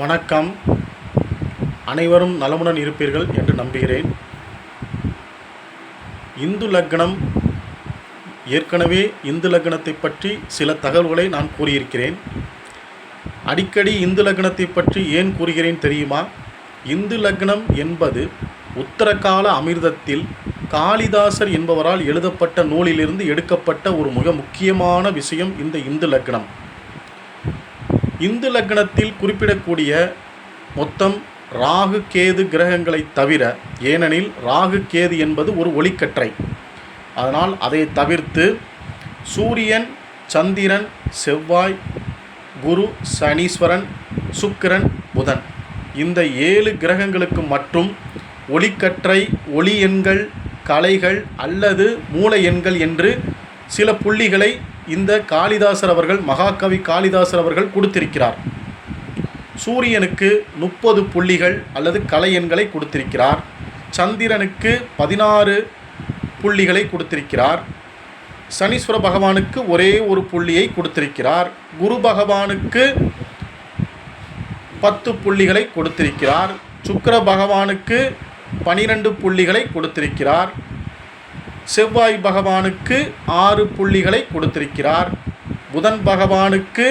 வணக்கம். அனைவரும் நலமுடன் இருப்பீர்கள் என்று நம்புகிறேன். இந்து லக்னம், ஏற்கனவே இந்து லக்னத்தை பற்றி சில தகவல்களை நான் கூறியிருக்கிறேன். அடிக்கடி இந்து லக்னத்தை பற்றி ஏன் கூறுகிறேன் தெரியுமா? இந்து லக்னம் என்பது உத்தரகால அமிர்தத்தில் காளிதாசர் என்பவரால் எழுதப்பட்ட நூலிலிருந்து எடுக்கப்பட்ட ஒரு மிக முக்கியமான விஷயம் இந்த இந்து லக்னம். இந்து லக்னத்தில் குறிப்பிடக்கூடிய மொத்தம் ராகு கேது கிரகங்களை தவிர, ஏனெனில் ராகு கேது என்பது ஒரு ஒளிக்கற்றை, அதனால் அதை தவிர்த்து சூரியன், சந்திரன், செவ்வாய், குரு, சனீஸ்வரன், சுக்கிரன், புதன், இந்த 7 கிரகங்களுக்கு மட்டும் ஒளிக்கற்றை, ஒளி எண்கள், கலைகள் அல்லது மூல எண்கள் என்று சில புள்ளிகளை இந்த காளிதாசர் அவர்கள், மகாகவி காளிதாசர் அவர்கள் கொடுத்திருக்கிறார். சூரியனுக்கு 30 புள்ளிகள் அல்லது கலை எண்களை கொடுத்திருக்கிறார். சந்திரனுக்கு 16 புள்ளிகளை கொடுத்திருக்கிறார். சனீஸ்வர பகவானுக்கு ஒரே ஒரு புள்ளியை கொடுத்திருக்கிறார். குரு பகவானுக்கு 10 புள்ளிகளை கொடுத்திருக்கிறார். சுக்கிர பகவானுக்கு 12 புள்ளிகளை கொடுத்திருக்கிறார். செவ்வாய் பகவானுக்கு 6 புள்ளிகளை கொடுத்திருக்கிறார். புதன் பகவானுக்கு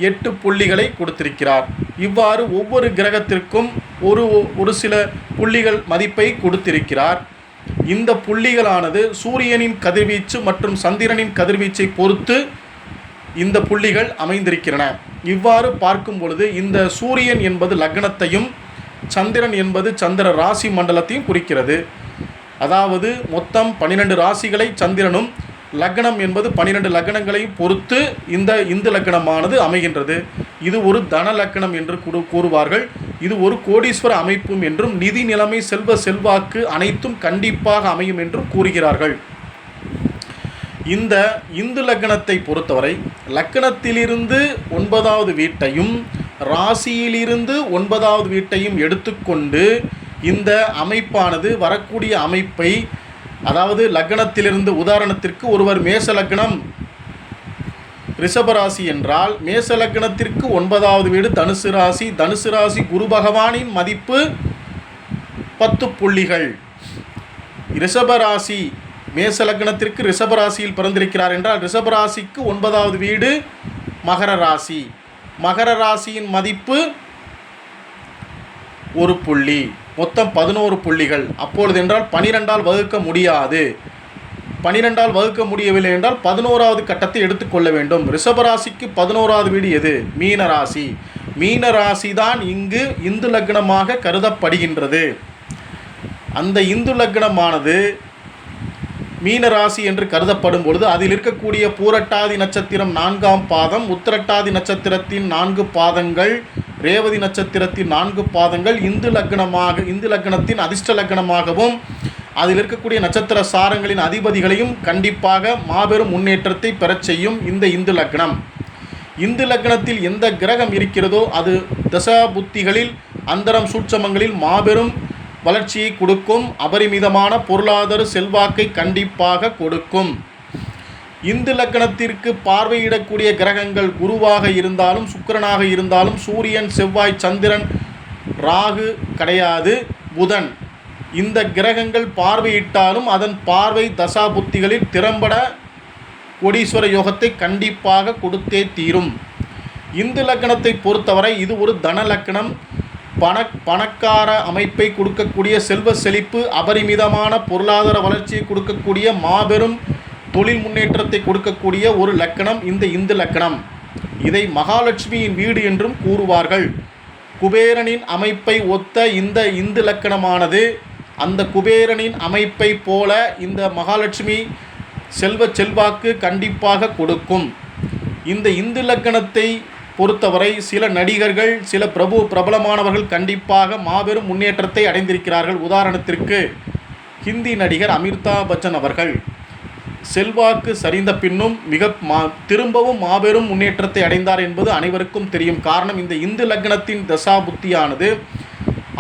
8 புள்ளிகளை கொடுத்திருக்கிறார். இவ்வாறு ஒவ்வொரு கிரகத்திற்கும் ஒரு சில புள்ளிகள் மதிப்பை கொடுத்திருக்கிறார். இந்த புள்ளிகளானது சூரியனின் கதிர்வீச்சு மற்றும் சந்திரனின் கதிர்வீச்சை பொறுத்து இந்த புள்ளிகள் அமைந்திருக்கின்றன. இவ்வாறு பார்க்கும் பொழுது இந்த சூரியன் என்பது லக்னத்தையும், சந்திரன் என்பது சந்திர ராசி மண்டலத்தையும் குறிக்கிறது. அதாவது மொத்தம் 12 ராசிகளை சந்திரனும், லக்னம் என்பது 12 லக்னங்களையும் பொறுத்து இந்த இந்து லக்னமானது அமைகின்றது. இது ஒரு தன லக்னம் என்று கூறுவார்கள். இது ஒரு கோடீஸ்வர அமைப்பும் என்றும், நிதி நிலைமை, செல்வ செல்வாக்கு அனைத்தும் கண்டிப்பாக அமையும் என்றும் கூறுகிறார்கள். இந்த இந்து லக்னத்தை பொறுத்தவரை லக்னத்திலிருந்து 9வது வீட்டையும் ராசியிலிருந்து 9வது வீட்டையும் எடுத்துக்கொண்டு இந்த அமைப்பானது வரக்கூடிய அமைப்பை, அதாவது லக்னத்திலிருந்து, உதாரணத்திற்கு ஒருவர் மேச லக்னம் ரிஷபராசி என்றால் மேச லக்னத்திற்கு 9வது வீடு தனுசு ராசி. தனுசு ராசி குரு பகவானின் மதிப்பு 10 புள்ளிகள். ரிஷபராசி மேச லக்னத்திற்கு ரிஷபராசியில் பிறந்திருக்கிறார் என்றால் ரிஷபராசிக்கு 9வது வீடு மகர ராசி. மகர ராசியின் மதிப்பு 1 புள்ளி, மொத்தம் 11 புள்ளிகள். அப்பொழுது என்றால் 12ஆல் வகுக்க முடியாது. 12ஆல் வகுக்க முடியவில்லை என்றால் 11வது கட்டத்தை எடுத்துக்கொள்ள வேண்டும். ரிஷபராசிக்கு 11வது வீடு எது? மீனராசி. மீனராசி தான் இங்கு இந்து லக்னமாக கருதப்படுகின்றது. அந்த இந்து லக்னமானது மீனராசி என்று கருதப்படும் பொழுது அதில் இருக்கக்கூடிய பூரட்டாதி நட்சத்திரம் 4ஆம் பாதம், உத்திரட்டாதி நட்சத்திரத்தின் 4 பாதங்கள், ரேவதி நட்சத்திரத்தின் 4 பாதங்கள் இந்து லக்னத்தின் அதிர்ஷ்ட லக்னமாகவும், அதில் இருக்கக்கூடிய நட்சத்திர சாரங்களின் அதிபதிகளையும் கண்டிப்பாக மாபெரும் முன்னேற்றத்தை பெறச் செய்யும் இந்த இந்து லக்னம். இந்து லக்னத்தில் எந்த கிரகம் இருக்கிறதோ அது தசா புத்திகளில், அந்தரம் சூட்சமங்களில் மாபெரும் வளர்ச்சியை கொடுக்கும். அபரிமிதமான பொருளாதார செல்வாக்கை கண்டிப்பாக கொடுக்கும். இந்து லக்னத்திற்கு பார்வையிடக்கூடிய கிரகங்கள் குருவாக இருந்தாலும், சுக்கிரனாக இருந்தாலும், சூரியன், செவ்வாய், சந்திரன், ராகு கிடையாது, புதன், இந்த கிரகங்கள் பார்வையிட்டாலும் அதன் பார்வை தசா புத்திகளில் திறம்பட கோடீஸ்வர யோகத்தை கண்டிப்பாக கொடுத்தே தீரும். இந்து லக்னத்தை பொறுத்தவரை இது ஒரு தன லக்னம். பணக்கார அமைப்பை கொடுக்கக்கூடிய, செல்வ செழிப்பு, அபரிமிதமான பொருளாதார வளர்ச்சியை கொடுக்கக்கூடிய, மாபெரும் தொழில் முன்னேற்றத்தை கொடுக்கக்கூடிய ஒரு லக்னம் இந்த இந்து லக்னம். இதை மகாலட்சுமியின் வீடு என்றும் கூறுவார்கள். குபேரனின் அமைப்பை ஒத்த இந்த இந்து லக்னமானது அந்த குபேரனின் அமைப்பை போல இந்த மகாலட்சுமி செல்வாக்கு கண்டிப்பாக கொடுக்கும். இந்த இந்து லக்னத்தை பொறுத்தவரை சில நடிகர்கள், சில பிரபலமானவர்கள் கண்டிப்பாக மாபெரும் முன்னேற்றத்தை அடைந்திருக்கிறார்கள். உதாரணத்திற்கு ஹிந்தி நடிகர் அமிதாப் பச்சன் அவர்கள் செல்வாக்கு சரிந்த பின்னும் திரும்பவும் மாபெரும் முன்னேற்றத்தை அடைந்தார் என்பது அனைவருக்கும் தெரியும். காரணம், இந்த இந்து லக்னத்தின் தசா புத்தியானது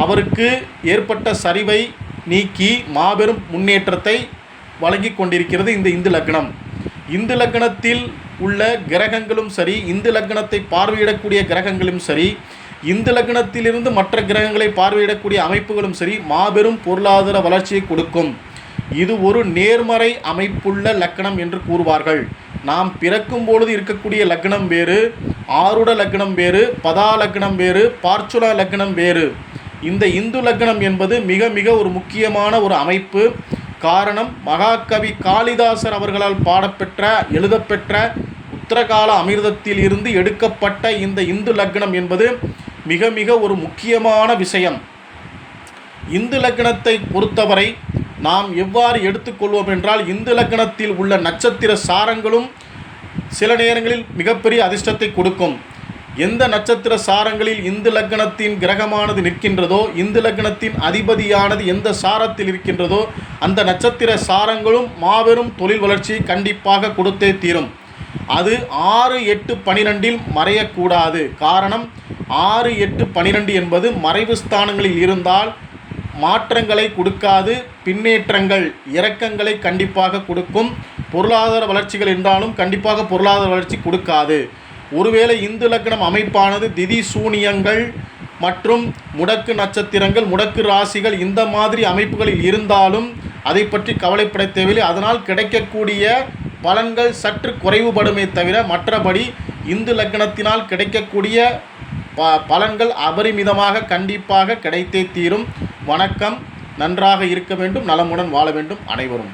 அவருக்கு ஏற்பட்ட சரிவை நீக்கி மாபெரும் முன்னேற்றத்தை வழங்கி கொண்டிருக்கிறது இந்த இந்து லக்னம். இந்து லக்னத்தில் உள்ள கிரகங்களும் சரி, இந்து லக்னத்தை பார்வையிடக்கூடிய கிரகங்களும் சரி, இந்து லக்னத்திலிருந்து மற்ற கிரகங்களை பார்வையிடக்கூடிய அமைப்புகளும் சரி மாபெரும் பொருளாதார வளர்ச்சியை கொடுக்கும். இது ஒரு நேர்மறை அமைப்புள்ள லக்னம் என்று கூறுவார்கள். நாம் பிறக்கும் பொழுது இருக்கக்கூடிய லக்னம் வேறு, ஆருட லக்னம் வேறு, பதா லக்னம் வேறு, பார்ச்சுலா லக்னம் வேறு. இந்த இந்து லக்னம் என்பது மிக மிக ஒரு முக்கியமான ஒரு அமைப்பு. காரணம், மகாகவி காளிதாசர் அவர்களால் பாடப்பெற்ற எழுதப்பெற்ற உத்தரகால அமிர்தத்தில் இருந்து எடுக்கப்பட்ட இந்த இந்து லக்னம் என்பது மிக மிக ஒரு முக்கியமான விஷயம். இந்து லக்னத்தை பொறுத்தவரை நாம் எவ்வாறு எடுத்துக்கொள்வோம் என்றால், இந்து லக்னத்தில் உள்ள நட்சத்திர சாரங்களும் சில நேரங்களில் மிகப்பெரிய அதிர்ஷ்டத்தை கொடுக்கும். எந்த நட்சத்திர சாரங்களில் இந்து லக்னத்தின் கிரகமானது நிற்கின்றதோ, இந்து லக்னத்தின் அதிபதியானது எந்த சாரத்தில் இருக்கின்றதோ அந்த நட்சத்திர சாரங்களும் மாபெரும் தொழில் வளர்ச்சியை கண்டிப்பாக கொடுத்தே தீரும். அது 6, 8, 12 மறையக்கூடாது. காரணம், 6, 8, 12 என்பது மறைவு ஸ்தானங்களில் இருந்தால் மாற்றங்களை கொடுக்காது, பின்னேற்றங்கள் இறக்கங்களை கண்டிப்பாக கொடுக்கும். பொருளாதார வளர்ச்சிகள் என்றாலும் கண்டிப்பாக பொருளாதார வளர்ச்சி கொடுக்காது. ஒருவேளை இந்து லக்னம் அமைப்பானது திதி சூனியங்கள் மற்றும் முடக்கு நட்சத்திரங்கள், முடக்கு ராசிகள் இந்த மாதிரி அமைப்புகளில் இருந்தாலும் அதை பற்றி கவலைப்பட தேவையில்லை. அதனால் கிடைக்கக்கூடிய பலன்கள் சற்று குறைவுபடுமே தவிர மற்றபடி இந்து லக்னத்தினால் கிடைக்கக்கூடிய பலன்கள் அபரிமிதமாக கண்டிப்பாக கிடைத்தே தீரும். வணக்கம். நன்றாக இருக்க வேண்டும், நலமுடன் வாழ வேண்டும் அனைவரும்.